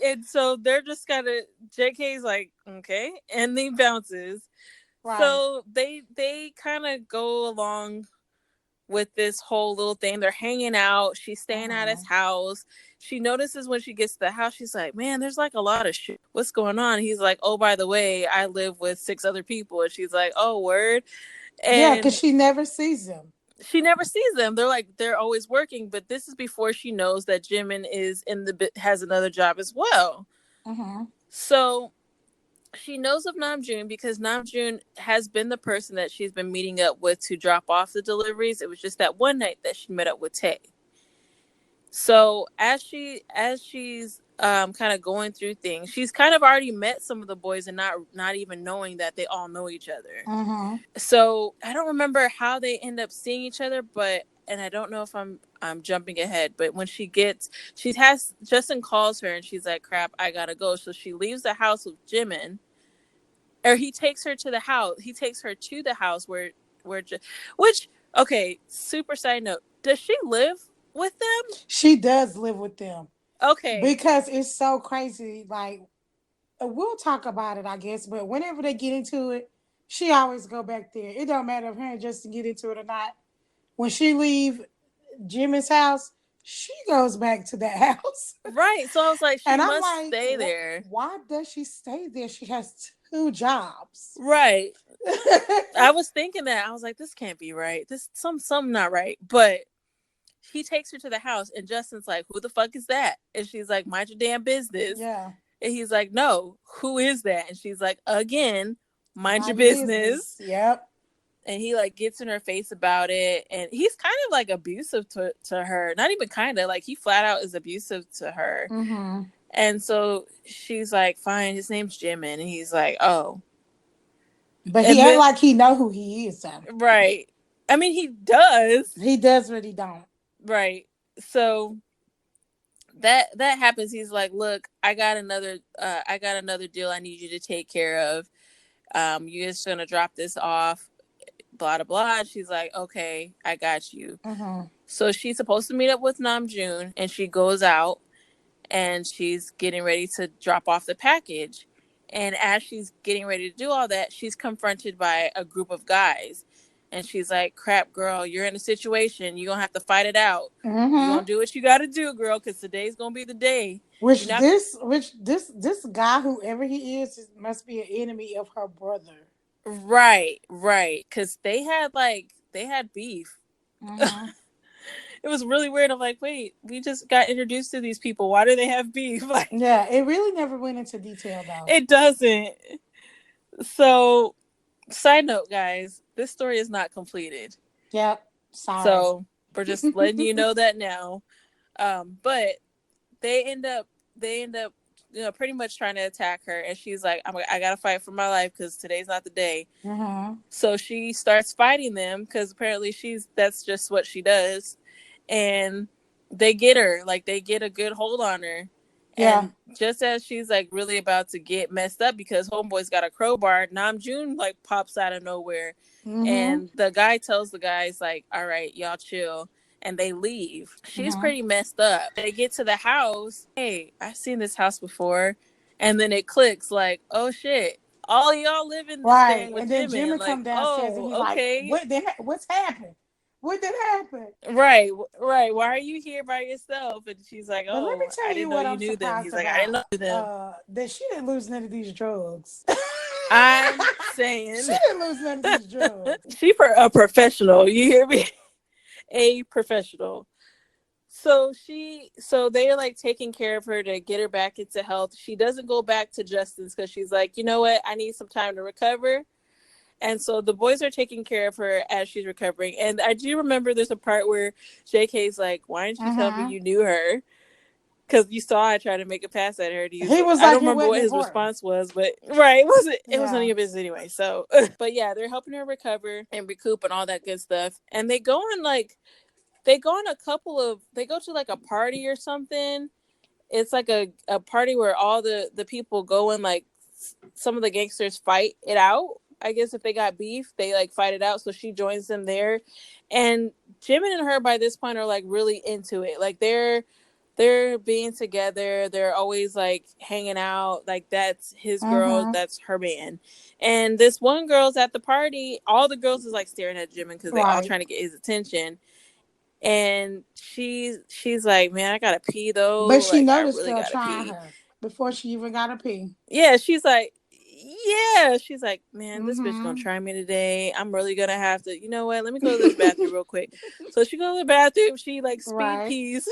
Speaker 4: And so they're just JK's like, okay, and he bounces. Right. So they kind of go along with this whole little thing. They're hanging out. She's staying at his house. She notices when she gets to the house, she's like, man, there's like a lot of shit. What's going on? He's like, oh, by the way, I live with 6 other people. And she's like, oh, word. And
Speaker 3: because she never sees them.
Speaker 4: They're always working, but this is before she knows that Jimin has another job as well. Mm-hmm. So she knows of Namjoon because Namjoon has been the person that she's been meeting up with to drop off the deliveries. It was just that one night that she met up with Tae. So as she's kind of going through things, she's kind of already met some of the boys and not even knowing that they all know each other.
Speaker 3: Mm-hmm.
Speaker 4: So I don't remember how they end up seeing each other, but and I don't know if I'm jumping ahead, but when she has Justin calls her and she's like, "Crap, I gotta go." So she leaves the house with Jimin, or he takes her to the house. He takes her to the house which okay. Super side note: does she live with them?
Speaker 3: She does live with them
Speaker 4: Okay,
Speaker 3: because it's so crazy. Like, we'll talk about it, I guess, but whenever they get into it, she always go back there. It don't matter if her and Justin get into it or not. When she leave Jimmy's house, she goes back to that house.
Speaker 4: right. So I was like, she
Speaker 3: And I'm
Speaker 4: must
Speaker 3: like,
Speaker 4: stay there.
Speaker 3: why does she stay there? She has 2 jobs.
Speaker 4: Right. I was thinking that. I was like, this can't be right. This something not right. But he takes her to the house and Justin's like, who the fuck is that? And she's like, mind your damn business.
Speaker 3: Yeah.
Speaker 4: And he's like, no, who is that? And she's like, again, mind your
Speaker 3: business.
Speaker 4: business.
Speaker 3: Yep.
Speaker 4: And he like gets in her face about it. And he's kind of like abusive to her. Not even kind of, like he flat out is abusive to her.
Speaker 3: Mm-hmm.
Speaker 4: And so she's like, fine, his name's Jimin. And he's like, oh.
Speaker 3: But he
Speaker 4: And
Speaker 3: act
Speaker 4: then,
Speaker 3: like he know who he is. So.
Speaker 4: right. I mean, he does.
Speaker 3: He does, but he don't.
Speaker 4: Right. So that happens. He's like, look, I got another deal I need you to take care of. You're just gonna drop this off, blah blah blah. She's like, okay, I got you.
Speaker 3: Mm-hmm.
Speaker 4: So she's supposed to meet up with Namjoon, and she goes out and she's getting ready to drop off the package. And as she's getting ready to do all that, she's confronted by a group of guys. And she's like, crap, girl, you're in a situation. You're going to have to fight it out.
Speaker 3: Mm-hmm.
Speaker 4: You're going to do what you got to do, girl, because today's going to be the day.
Speaker 3: This guy, whoever he is, must be an enemy of her brother.
Speaker 4: Right. Because they had beef.
Speaker 3: Mm-hmm.
Speaker 4: It was really weird. I'm like, wait, we just got introduced to these people. Why do they have beef? Like,
Speaker 3: yeah, it really never went into detail, though.
Speaker 4: It doesn't. So, side note, guys, this story is not completed.
Speaker 3: Yep. Sorry.
Speaker 4: So we're just letting you know that now. But they end up, pretty much trying to attack her, and she's like, I gotta fight for my life because today's not the day.
Speaker 3: Mm-hmm.
Speaker 4: So she starts fighting them because apparently that's just what she does, and they get her, like they get a good hold on her.
Speaker 3: Yeah.
Speaker 4: And just as she's like really about to get messed up because homeboy's got a crowbar, Namjoon like pops out of nowhere. Mm-hmm. And the guy tells the guys like, all right, y'all chill. And they leave. She's pretty messed up. They get to the house. Hey, I've seen this house before. And then it clicks like, oh shit. All y'all live in this thing with
Speaker 3: and then Jimmy
Speaker 4: like,
Speaker 3: come downstairs and he's
Speaker 4: okay.
Speaker 3: like, what's happened? What did happen?
Speaker 4: Right. Why are you here by yourself? And she's like,
Speaker 3: but let me tell
Speaker 4: I didn't know you knew them. He's like, I didn't know them.
Speaker 3: That she didn't lose none of these drugs.
Speaker 4: I'm saying
Speaker 3: she didn't lose none of these drugs.
Speaker 4: She a professional. You hear me? A professional. So they're like taking care of her to get her back into health. She doesn't go back to Justin's because she's like, you know what? I need some time to recover. And so the boys are taking care of her as she's recovering. And I do remember there's a part where JK's like, why didn't you tell me you knew her? Because you saw I tried to make a pass at her.
Speaker 3: He was
Speaker 4: I don't remember what his response was, but right, it was none of your business anyway. So, but yeah, they're helping her recover and recoup and all that good stuff. And they go on they go to like a party or something. It's like a party where all the people go and like some of the gangsters fight it out. I guess if they got beef, they like fight it out. So she joins them there. And Jimin and her by this point are like really into it. Like they're being together. They're always like hanging out. Like that's his girl. That's her man. And this one girl's at the party. All the girls is like staring at Jimin because they're all trying to get his attention. And she's like, man, I gotta pee though.
Speaker 3: But she
Speaker 4: like,
Speaker 3: noticed
Speaker 4: really
Speaker 3: girl trying her before she even got a pee.
Speaker 4: Yeah, she's like, man, this bitch gonna try me today. I'm really gonna have to, you know what? Let me go to this bathroom real quick. So she goes to the bathroom. She like speed pees.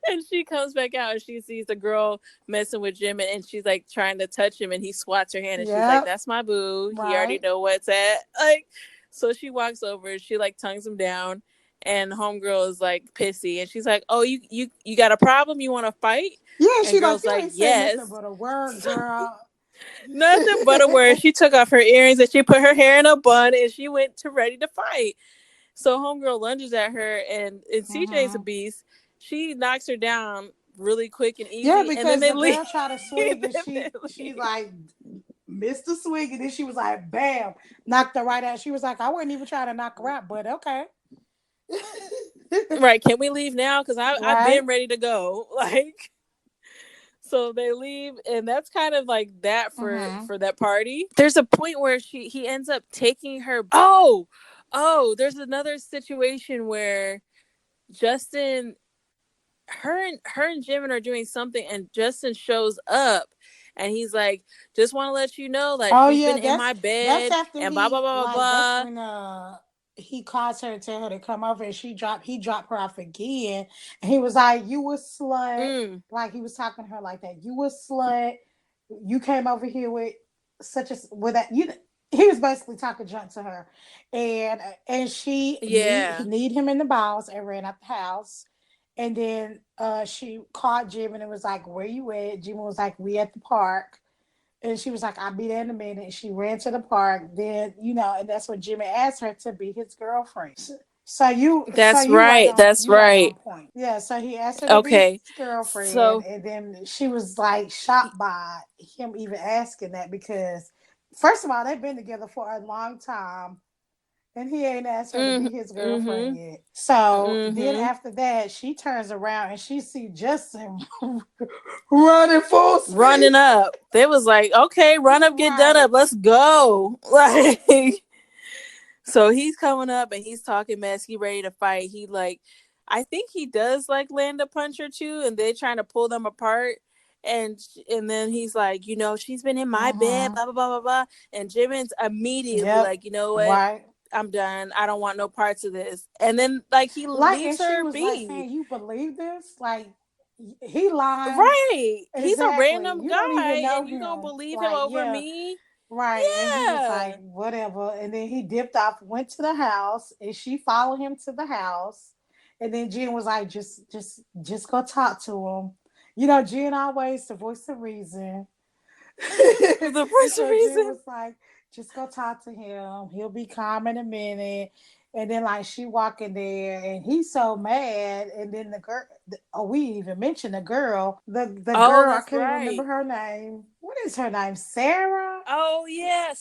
Speaker 4: And she comes back out and she sees the girl messing with Jimin, and she's like trying to touch him, and he swats her hand, and she's like,
Speaker 3: Yep.
Speaker 4: "That's my boo. He already
Speaker 3: Right.
Speaker 4: know what's at." Like, so she walks over, she like tongues him down, and homegirl is like pissy, and she's like, "Oh, you got a problem? You want to fight?"
Speaker 3: Yeah,
Speaker 4: And
Speaker 3: she like,
Speaker 4: girl's
Speaker 3: you
Speaker 4: like,
Speaker 3: ain't saying nothing
Speaker 4: "Yes."
Speaker 3: but a word, girl.
Speaker 4: Nothing but a word. She took off her earrings and she put her hair in a bun and she went to ready to fight. So homegirl lunges at her, and CJ's a beast. She knocks her down really quick and
Speaker 3: Yeah,
Speaker 4: easy, and then
Speaker 3: because
Speaker 4: they
Speaker 3: the
Speaker 4: leave.
Speaker 3: girl tried to swing and
Speaker 4: Then they
Speaker 3: she
Speaker 4: leave.
Speaker 3: like missed the swing and then she was like, bam, knocked her right out. She was like, I wasn't even trying to knock her out, but okay.
Speaker 4: Right? Can we leave now? Because I've
Speaker 3: Right.
Speaker 4: been ready to go. Like, so they leave, and that's kind of like that for that party. There's a point where he ends up taking her. Oh, there's another situation where Justin, her and Jimin are doing something, and Justin shows up, and he's like, "Just want to let you know that
Speaker 3: Oh
Speaker 4: she's
Speaker 3: yeah,
Speaker 4: been in
Speaker 3: that's
Speaker 4: my
Speaker 3: that's
Speaker 4: bed,
Speaker 3: after
Speaker 4: and blah blah
Speaker 3: he
Speaker 4: blah
Speaker 3: like that's
Speaker 4: blah
Speaker 3: when he calls her and tell her to come over and he dropped her off again and he was like, you a
Speaker 4: blah."
Speaker 3: slut. Like he was talking to her like that. You a slut. You came over here with such a with that you he was basically talking junk to her. And he
Speaker 4: Yeah,
Speaker 3: need him in the balls and ran out the house. And then she called Jim and it was like, where you at? Jim was like, we at the park. And she was like, I'll be there in a minute. She ran to the park. Then, and that's when Jimmy asked her to be his girlfriend. So
Speaker 4: that's right. That's
Speaker 3: you right on
Speaker 4: right.
Speaker 3: point. Yeah, so he asked her to be
Speaker 4: Okay,
Speaker 3: his girlfriend,
Speaker 4: so
Speaker 3: and then she was like shocked by him even asking that because first of all, they've been together for a long time. And he ain't asked her to be his girlfriend
Speaker 4: mm-hmm,
Speaker 3: yet. So then
Speaker 4: mm-hmm.
Speaker 3: after that, she turns around and she see Justin running full speed.
Speaker 4: Running up, they was like, "Okay, run up, get done
Speaker 3: Right.
Speaker 4: up, let's go." Like, so he's coming up and he's talking mess. He ready to fight. He like, I think he does like land a punch or two, and they're trying to pull them apart. And then he's like, she's been in my bed,
Speaker 3: Mm-hmm.
Speaker 4: blah blah blah blah blah. And Jimin's immediately
Speaker 3: Yep.
Speaker 4: like, you know what?
Speaker 3: Right.
Speaker 4: I'm done. I don't want no parts of this. And then like he
Speaker 3: Like, and
Speaker 4: leaves
Speaker 3: she
Speaker 4: her
Speaker 3: was like
Speaker 4: be.
Speaker 3: saying, "You believe this? Like, he lying."
Speaker 4: Right. He's a
Speaker 3: Exactly.
Speaker 4: random
Speaker 3: You don't even
Speaker 4: guy,
Speaker 3: know
Speaker 4: and you gonna
Speaker 3: him.
Speaker 4: believe him
Speaker 3: Like,
Speaker 4: over
Speaker 3: yeah,
Speaker 4: me?
Speaker 3: right. And he was
Speaker 4: Yeah.
Speaker 3: like, whatever. And then he dipped off, went to the house, and she followed him to the house. And then Jen was like, just go talk to him. Jen always the voice of reason.
Speaker 4: The
Speaker 3: And
Speaker 4: voice of
Speaker 3: so Jen
Speaker 4: reason.
Speaker 3: was like, just go talk to him. He'll be calm in a minute. And then like she walking there and he's so mad. And then the girl, we even mentioned the girl. The
Speaker 4: Oh,
Speaker 3: girl, I
Speaker 4: that's
Speaker 3: can't even remember
Speaker 4: right.
Speaker 3: her name. What is her name? Sarah?
Speaker 4: Oh yeah,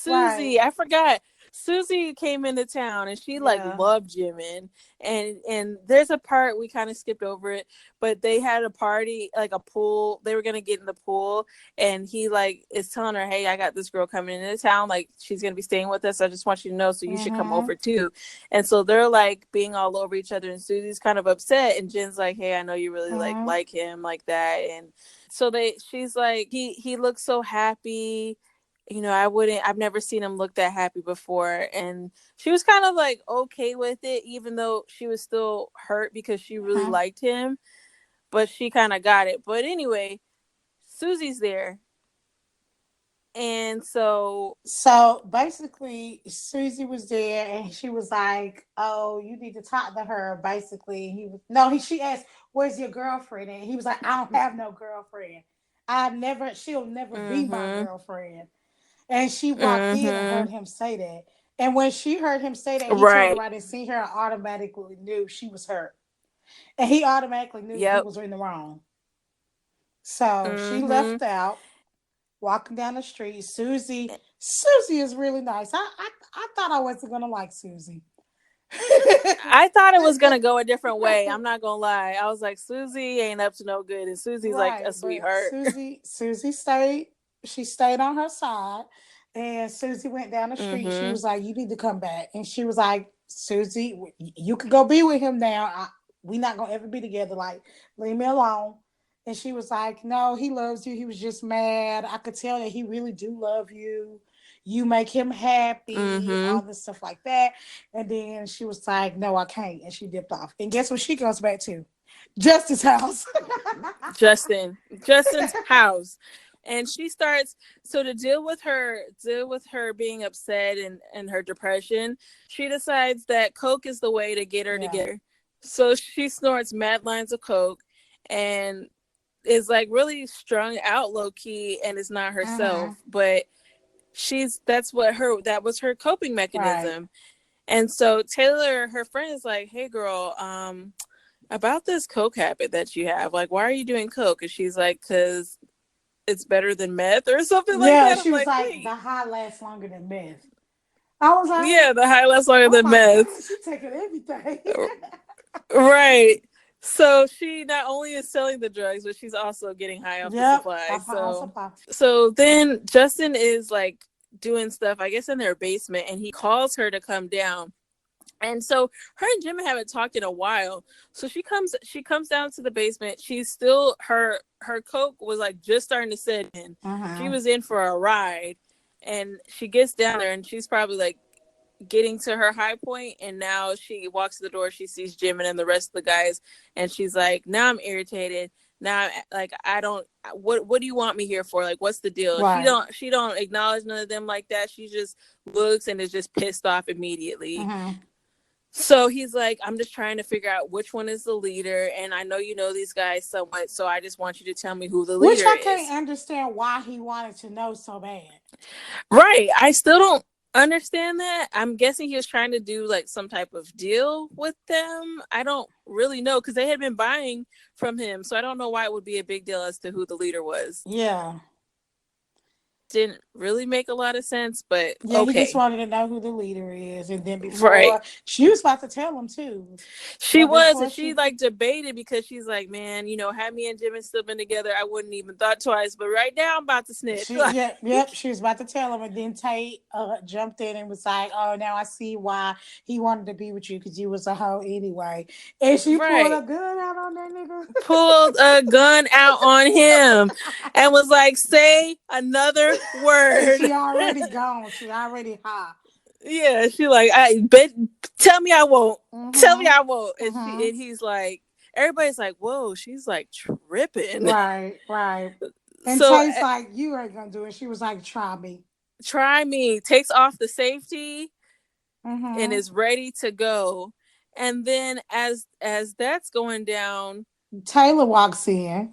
Speaker 3: Right.
Speaker 4: Susie. I forgot. Susie came into town and she like
Speaker 3: Yeah.
Speaker 4: loved Jimin. And there's a part we kind of skipped over it, but they had a party, like a pool. They were gonna get in the pool, and he like is telling her, "Hey, I got this girl coming into town. Like she's gonna be staying with us. I just want you to know, so you should come
Speaker 3: Mm-hmm.
Speaker 4: over too." And so they're like being all over each other, and Susie's kind of upset, and Jin's like, "Hey, I know you really
Speaker 3: Mm-hmm.
Speaker 4: like him like that." And so she's like, he looks so happy. I've never seen him look that happy before. And she was kind of like okay with it, even though she was still hurt because she really
Speaker 3: Mm-hmm.
Speaker 4: liked him, but she kind of got it. But anyway, Susie's there. And so,
Speaker 3: So basically, Susie was there, and she was like, "Oh, you need to talk to her." Basically, he was no. She asked, "Where's your girlfriend?" And he was like, "I don't have no girlfriend. She'll never be my
Speaker 4: mm-hmm,
Speaker 3: girlfriend." And she walked in and
Speaker 4: mm-hmm,
Speaker 3: heard him say that. And when she heard him say that, he turned
Speaker 4: right.
Speaker 3: around and seen her and automatically knew she was hurt. And he automatically knew he
Speaker 4: Yep.
Speaker 3: was in the wrong. So she
Speaker 4: Mm-hmm.
Speaker 3: left out, walking down the street. Susie is really nice. I thought I wasn't gonna like Susie.
Speaker 4: I thought it was gonna go a different way. I'm not gonna lie. I was like, Susie ain't up to no good, and Susie's like a
Speaker 3: Right, but
Speaker 4: sweetheart.
Speaker 3: Susie stayed. She stayed on her side, and Susie went down the street. She
Speaker 4: Mm-hmm.
Speaker 3: was like, "You need to come back," and she was like, "Susie, you could go be with him now. We not gonna ever be together. Like, leave me alone." And she was like, "No, he loves you. He was just mad. I could tell that he really do love you. You make him happy,
Speaker 4: Mm-hmm.
Speaker 3: all this stuff like that." And then she was like, "No, I can't," and she dipped off. And guess what? She goes back to. Justice House.
Speaker 4: Justin's house. And she starts, so to deal with her being upset and her depression, she decides that coke is the way to get her together. So she snorts mad lines of coke and is like really strung out low key and is not herself. But that was her coping mechanism.
Speaker 3: Right.
Speaker 4: And so Taylor, her friend, is like, hey girl, about this coke habit that you have, like, why are you doing coke? And she's like, because it's better than meth or something like
Speaker 3: Yeah,
Speaker 4: that.
Speaker 3: she
Speaker 4: I'm
Speaker 3: was
Speaker 4: like,
Speaker 3: like, the
Speaker 4: wait.
Speaker 3: high lasts longer than meth. I was like,
Speaker 4: Yeah, the high lasts longer
Speaker 3: oh
Speaker 4: than
Speaker 3: my
Speaker 4: meth.
Speaker 3: God, she taking everything.
Speaker 4: Right. So she not only is selling the drugs, but she's also getting high off the
Speaker 3: Yep,
Speaker 4: supply.
Speaker 3: on supply.
Speaker 4: So then Justin is like doing stuff, I guess, in their basement, and he calls her to come down. And so her and Jimin haven't talked in a while. So she comes down to the basement. She's still her coke was like just starting to set in. She was in for a ride. And she gets down there and she's probably like getting to her high point, and now she walks to the door, she sees Jimin and the rest of the guys, and she's like, now I'm irritated. Now I'm like, I don't, what do you want me here for? Like, what's the deal?
Speaker 3: Right.
Speaker 4: She don't acknowledge none of them like that. She just looks and is just pissed off immediately. So he's like, I'm just trying to figure out which one is the leader, and I know you know these guys somewhat, so I just want you to tell me who the
Speaker 3: Which
Speaker 4: leader
Speaker 3: I
Speaker 4: is.
Speaker 3: can't understand why he wanted to know so bad.
Speaker 4: Right. I still don't understand that. I'm guessing he was trying to do like some type of deal with them. I don't really know because they had been buying from him. So I don't know why it would be a big deal as to who the leader was.
Speaker 3: Yeah.
Speaker 4: Didn't really make a lot of sense, but
Speaker 3: Yeah, he just
Speaker 4: okay.
Speaker 3: wanted to know who the leader is. And then
Speaker 4: Right.
Speaker 3: before, she was about to tell him too.
Speaker 4: She
Speaker 3: But
Speaker 4: was,
Speaker 3: before
Speaker 4: and she like debated because she's like, man, had me and Jimin still been together, I wouldn't even thought twice. But right now I'm about to snitch.
Speaker 3: she was about to tell him. And then Tate jumped in and was like, oh, now I see why he wanted to be with you because you was a hoe anyway. And she pulled
Speaker 4: Right.
Speaker 3: a gun out on that nigga.
Speaker 4: Pulled a gun out on him and was like, say another word.
Speaker 3: She already gone. She already high.
Speaker 4: Yeah, she like, I bet, tell me I won't. Tell me I won't. And he's like, everybody's like, whoa, she's like tripping.
Speaker 3: Right. And
Speaker 4: So
Speaker 3: Tate's like, you ain't gonna do it. She was like, try me.
Speaker 4: try me. Takes off the safety and is ready to go. And then as that's going down,
Speaker 3: Taylor walks in.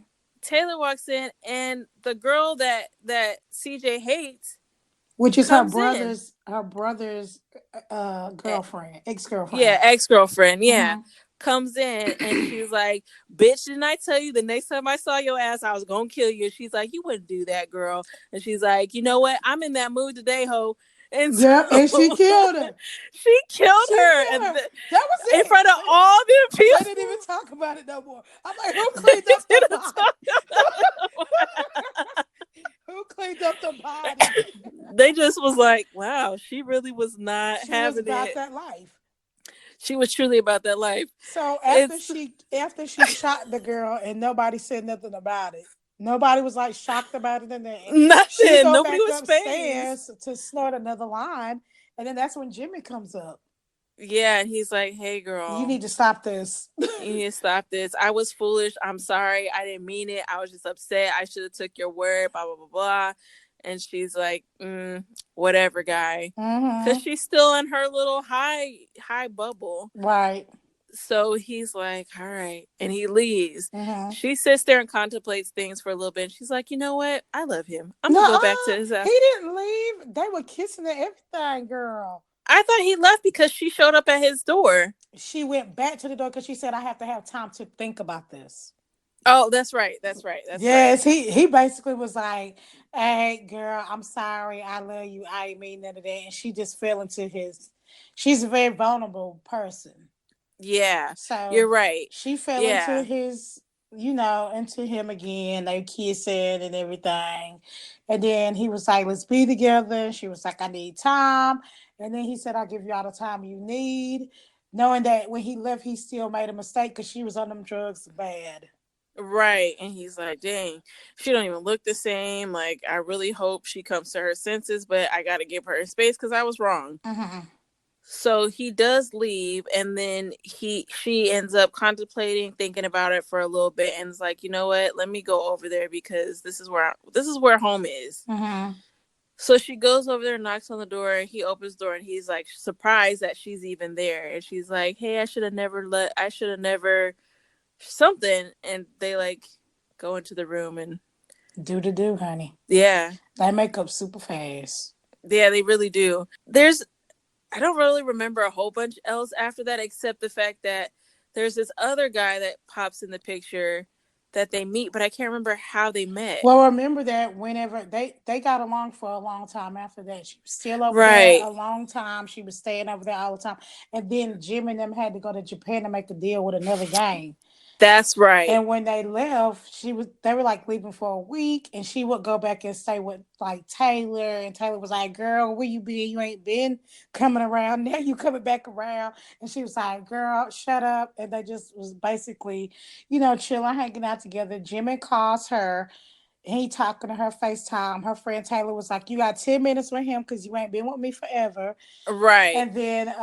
Speaker 4: And the girl that CJ hates,
Speaker 3: Which is
Speaker 4: comes in.
Speaker 3: her brother's girlfriend, ex-girlfriend.
Speaker 4: Yeah, ex-girlfriend. Yeah. Comes in and she's like, bitch, didn't I tell you the next time I saw your ass I was gonna kill you? She's like, you wouldn't do that, girl. And she's like, you know what, I'm in that mood today, ho. And
Speaker 3: yeah, and she killed her.
Speaker 4: She killed her. And
Speaker 3: that was it.
Speaker 4: In front of all the people.
Speaker 3: They didn't even talk about it no more. I'm like, who cleaned up the body? Who cleaned up the body?
Speaker 4: They just was like, wow, she really was not having
Speaker 3: about
Speaker 4: it.
Speaker 3: That life.
Speaker 4: She was truly about that life.
Speaker 3: So after she shot the girl and nobody said nothing about it. Nobody was like shocked about it and then
Speaker 4: nothing.
Speaker 3: Nobody
Speaker 4: was
Speaker 3: upstairs to snort another line. And then that's when Jimmy comes up.
Speaker 4: Yeah, and he's like, hey girl,
Speaker 3: you need to stop this.
Speaker 4: You need to stop this. I was foolish. I'm sorry. I didn't mean it. I was just upset. I should have took your word, blah, blah, blah, blah. And she's like, whatever, guy. Because she's still in her little high bubble.
Speaker 3: Right.
Speaker 4: So he's like, all right. And he leaves. She sits there and contemplates things for a little bit. And she's like, you know what? I love him. I'm going to go back to his house.
Speaker 3: He didn't leave. They were kissing and everything, girl.
Speaker 4: I thought he left because she showed up at his door.
Speaker 3: She went back to the door because she said, I have to have time to think about this.
Speaker 4: Oh, that's right.
Speaker 3: Yes, right. He basically was like, hey, girl, I'm sorry. I love you. I ain't mean none of that. And she just fell into she's a very vulnerable person.
Speaker 4: Yeah.
Speaker 3: So
Speaker 4: you're right.
Speaker 3: She fell into into him again. They kissing and everything. And then he was like, let's be together. She was like, I need time. And then he said, I'll give you all the time you need. Knowing that when he left, he still made a mistake because she was on them drugs bad.
Speaker 4: Right. And he's like, dang, she don't even look the same. Like, I really hope she comes to her senses, but I got to give her space because I was wrong. So he does leave, and then she ends up contemplating, thinking about it for a little bit, and is like, you know what? Let me go over there because this is where home is.
Speaker 3: Mm-hmm.
Speaker 4: So she goes over there, knocks on the door, and he opens the door, and he's like surprised that she's even there, and she's like, "Hey, I should have never something," and they like go into the room, and
Speaker 3: Do, honey.
Speaker 4: yeah,
Speaker 3: They make up super fast.
Speaker 4: yeah, they really do. I don't really remember a whole bunch else after that, except the fact that there's this other guy that pops in the picture that they meet, but I can't remember how they met.
Speaker 3: Well, remember that whenever they got along for a long time after that. She was still over there
Speaker 4: Right.
Speaker 3: a long time. She was staying over there all the time. And then Jim and them had to go to Japan to make a deal with another gang.
Speaker 4: That's right.
Speaker 3: And when they left, they were like leaving for a week, and she would go back and stay with like Taylor, and Taylor was like, "Girl, where you been? You ain't been coming around. Now you coming back around." And she was like, "Girl, shut up." And they just was basically, chilling, hanging out together. Jimmy calls her. He talking to her FaceTime. Her friend Taylor was like, "You got 10 minutes with him because you ain't been with me forever."
Speaker 4: Right.
Speaker 3: And then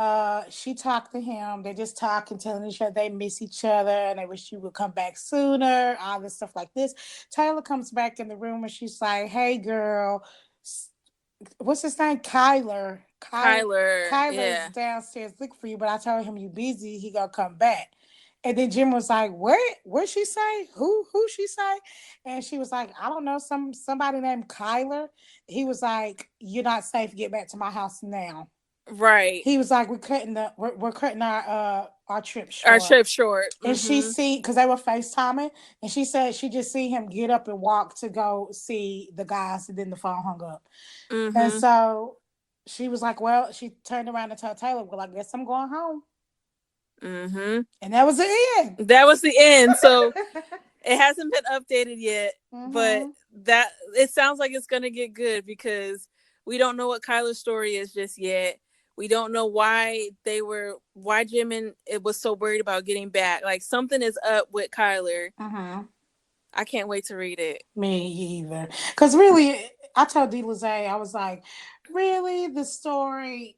Speaker 3: she talked to him. They just talking, telling each other they miss each other and they wish you would come back sooner, all this stuff like this. Taylor comes back in the room and she's like, "Hey, girl, what's his name? Kyler is
Speaker 4: Yeah.
Speaker 3: downstairs looking for you, but I told him you busy. He gonna come back." And then Jim was like, "What she say? Who she say?" And she was like, "I don't know, somebody named Kyler." He was like, "You're not safe. Get back to my house now."
Speaker 4: Right.
Speaker 3: He was like, we're cutting our trip
Speaker 4: Our
Speaker 3: short."
Speaker 4: trip short.
Speaker 3: And she
Speaker 4: Mm-hmm.
Speaker 3: see, because they were FaceTiming, and she said she just see him get up and walk to go see the guys, and then the phone hung up. And
Speaker 4: Mm-hmm.
Speaker 3: so she was like, well, she turned around and told Taylor, "Well, I guess I'm going home."
Speaker 4: Mm-hmm.
Speaker 3: And that was the end.
Speaker 4: That was the end. So it hasn't been updated yet, but
Speaker 3: Mm-hmm.
Speaker 4: that it sounds like it's gonna get good because we don't know what Kyler's story is just yet. We don't know why Jimin it was so worried about getting back. Like something is up with Kyler.
Speaker 3: Mm-hmm.
Speaker 4: I can't wait to read it.
Speaker 3: Me either. Because really, I told D. Lizay, I was like, really, the story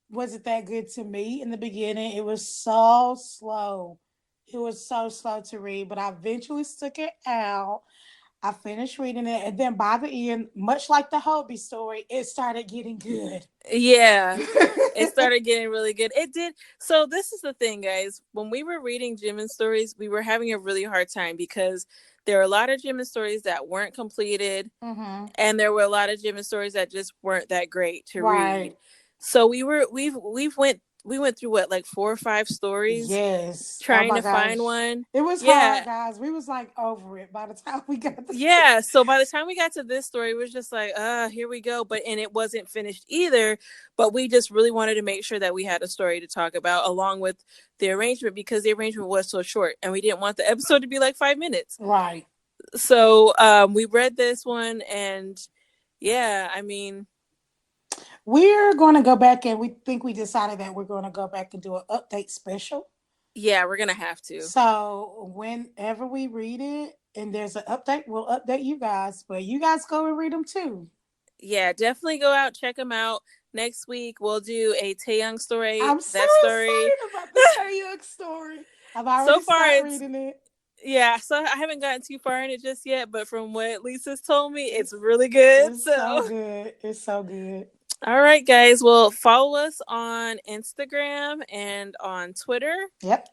Speaker 3: wasn't that good to me in the beginning. It was so slow. It was so slow to read, but I eventually stuck it out. I finished reading it, and then by the end, much like the Hobie story, it started getting good.
Speaker 4: Yeah. It started getting really good. It did. So this is the thing, guys. When we were reading Jimin stories, we were having a really hard time because there are a lot of Jimin stories that weren't completed,
Speaker 3: Mm-hmm.
Speaker 4: and there were a lot of Jimin stories that just weren't that great to
Speaker 3: Right.
Speaker 4: read. So we went through what, like 4 or 5 stories
Speaker 3: Yes. Oh
Speaker 4: trying
Speaker 3: my
Speaker 4: to find
Speaker 3: gosh.
Speaker 4: one.
Speaker 3: It was hard,
Speaker 4: Yeah.
Speaker 3: guys. We was like over it by the time we got to
Speaker 4: Yeah, so by the time we got to this story, it was just like, here we go. And it wasn't finished either. But we just really wanted to make sure that we had a story to talk about along with the arrangement because the arrangement was so short and we didn't want the episode to be like 5 minutes.
Speaker 3: Right.
Speaker 4: So we read this one, and yeah, I mean,
Speaker 3: we're going to go back, and we think we decided that we're going to go back and do an update special.
Speaker 4: yeah, we're gonna have to.
Speaker 3: So whenever we read it and there's an update, we'll update you guys. But you guys go and read them too.
Speaker 4: Yeah, definitely go out, check them out. Next week we'll do a Taeyang story.
Speaker 3: I'm so
Speaker 4: Story.
Speaker 3: excited about the Taeyang story. I've already
Speaker 4: So far,
Speaker 3: started reading it.
Speaker 4: Yeah, so I haven't gotten too far in it just yet, but from what Lisa's told me, it's really good.
Speaker 3: It's so good. It's so good.
Speaker 4: All right, guys. Well, follow us on Instagram and on Twitter.
Speaker 3: Yep.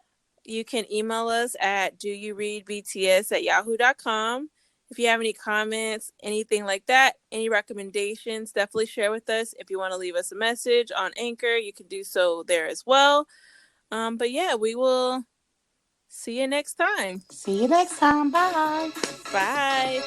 Speaker 4: You can email us at doyoureadbts@yahoo.com. If you have any comments, anything like that, any recommendations, definitely share with us. If you want to leave us a message on Anchor, you can do so there as well. But yeah, we will see you next time.
Speaker 3: See you next time. Bye.
Speaker 4: Bye.